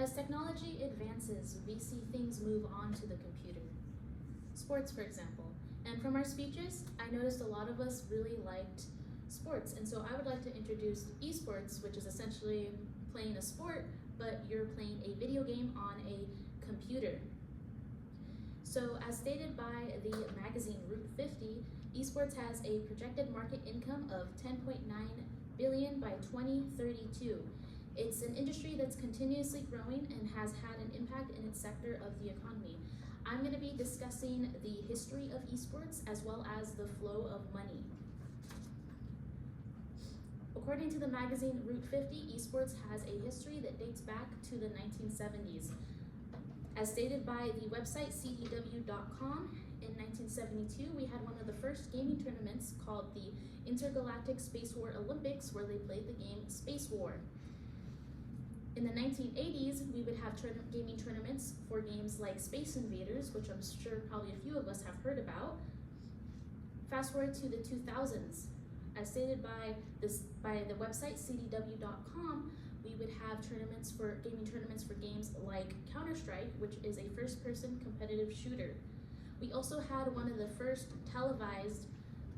As technology advances, we see things move on to the computer. Sports, for example. And from our speeches, I noticed a lot of us really liked sports. And so I would like to introduce esports, which is essentially playing a sport, but you're playing a video game on a computer. So as stated by the magazine Route 50, esports has a projected market income of $10.9 billion by 2032. It's an industry that's continuously growing and has had an impact in its sector of the economy. I'm going to be discussing the history of esports as well as the flow of money. According to the magazine Route 50, esports has a history that dates back to the 1970s. As stated by the website cdw.com, in 1972, we had one of the first gaming tournaments called the Intergalactic Space War Olympics, where they played the game Space War. In the 1980s, we would have gaming tournaments for games like Space Invaders, which I'm sure probably a few of us have heard about. Fast forward to the 2000s. As stated by the website cdw.com, we would have gaming tournaments for games like Counter-Strike, which is a first-person competitive shooter. We also had one of the first televised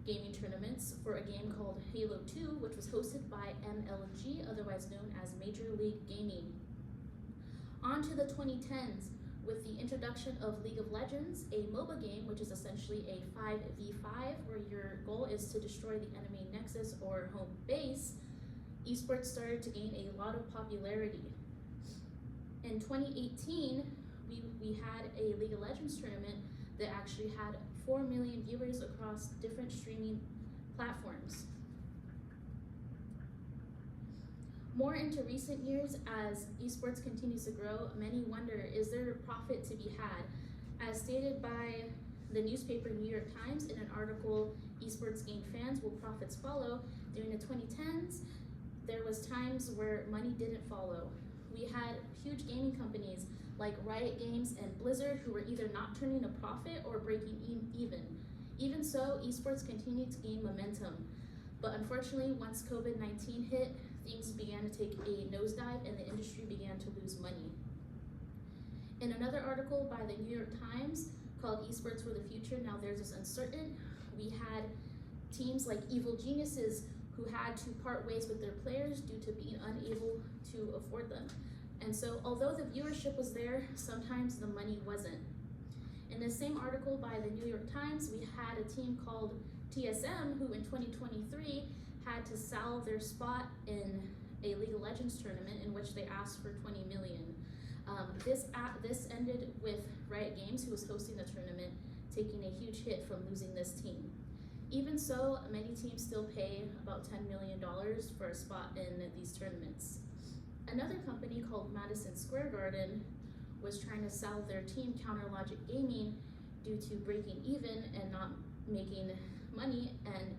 gaming tournaments for a game called Halo 2, which was hosted by MLG, otherwise known as Major League Gaming. On to the 2010s, with the introduction of League of Legends, a MOBA game, which is essentially a 5v5, where your goal is to destroy the enemy nexus or home base, esports started to gain a lot of popularity. In 2018, we had a League of Legends tournament that actually had 4 million viewers across different streaming platforms. More into recent years, as esports continues to grow, many wonder, is there a profit to be had? As stated by the newspaper New York Times in an article, Esports Gain Fans, Will Profits Follow? During the 2010s, there was times where money didn't follow. We had huge gaming companies like Riot Games and Blizzard who were either not turning a profit or breaking even. Even so, esports continued to gain momentum. But unfortunately, once COVID-19 hit, things began to take a nosedive and the industry began to lose money. In another article by the New York Times called Esports for the Future, Now Theirs is Uncertain, we had teams like Evil Geniuses who had to part ways with their players due to being unable to afford them. And so although the viewership was there, sometimes the money wasn't. In the same article by the New York Times, we had a team called TSM who in 2023 had to sell their spot in a League of Legends tournament in which they asked for 20 million. This ended with Riot Games, who was hosting the tournament, taking a huge hit from losing this team. Even so, many teams still pay about $10 million for a spot in these tournaments. Another company called Madison Square Garden was trying to sell their team Counter-Logic Gaming due to breaking even and not making money, and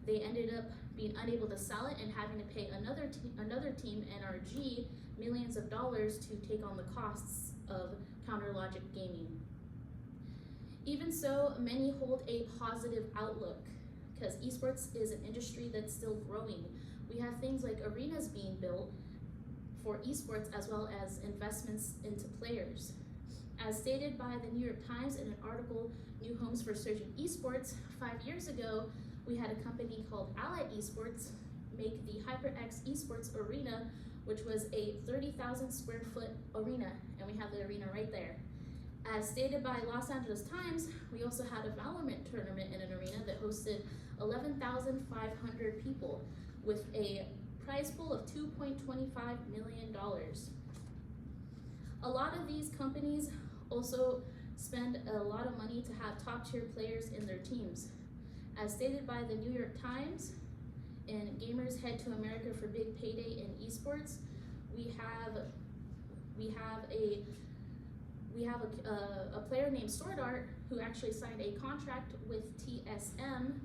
they ended up being unable to sell it and having to pay another team, NRG, millions of dollars to take on the costs of Counter-Logic Gaming. Even so, many hold a positive outlook because esports is an industry that's still growing. We have things like arenas being built for esports as well as investments into players. As stated by the New York Times in an article, New Homes for Surging Esports, 5 years ago, we had a company called Allied Esports make the HyperX Esports Arena, which was a 30,000 square foot arena, and we have the arena right there. As stated by Los Angeles Times, we also had a Valorant tournament in an arena that hosted 11,500 people with a prize pool of $2.25 million. A lot of these companies also spend a lot of money to have top-tier players in their teams. As stated by the New York Times, in Gamers Head to America for Big Payday in Esports, we have a player named Sword Art who actually signed a contract with TSM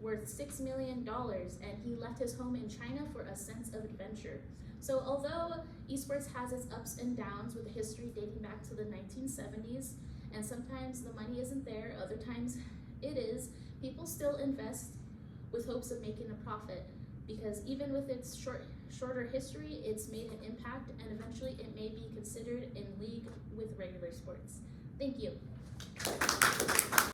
worth $6 million, and he left his home in China for a sense of adventure. So although esports has its ups and downs with a history dating back to the 1970s, and sometimes the money isn't there, other times it is, people still invest with hopes of making a profit, because even with its shorter history, it's made an impact, and eventually it may be considered in league with regular sports. Thank you.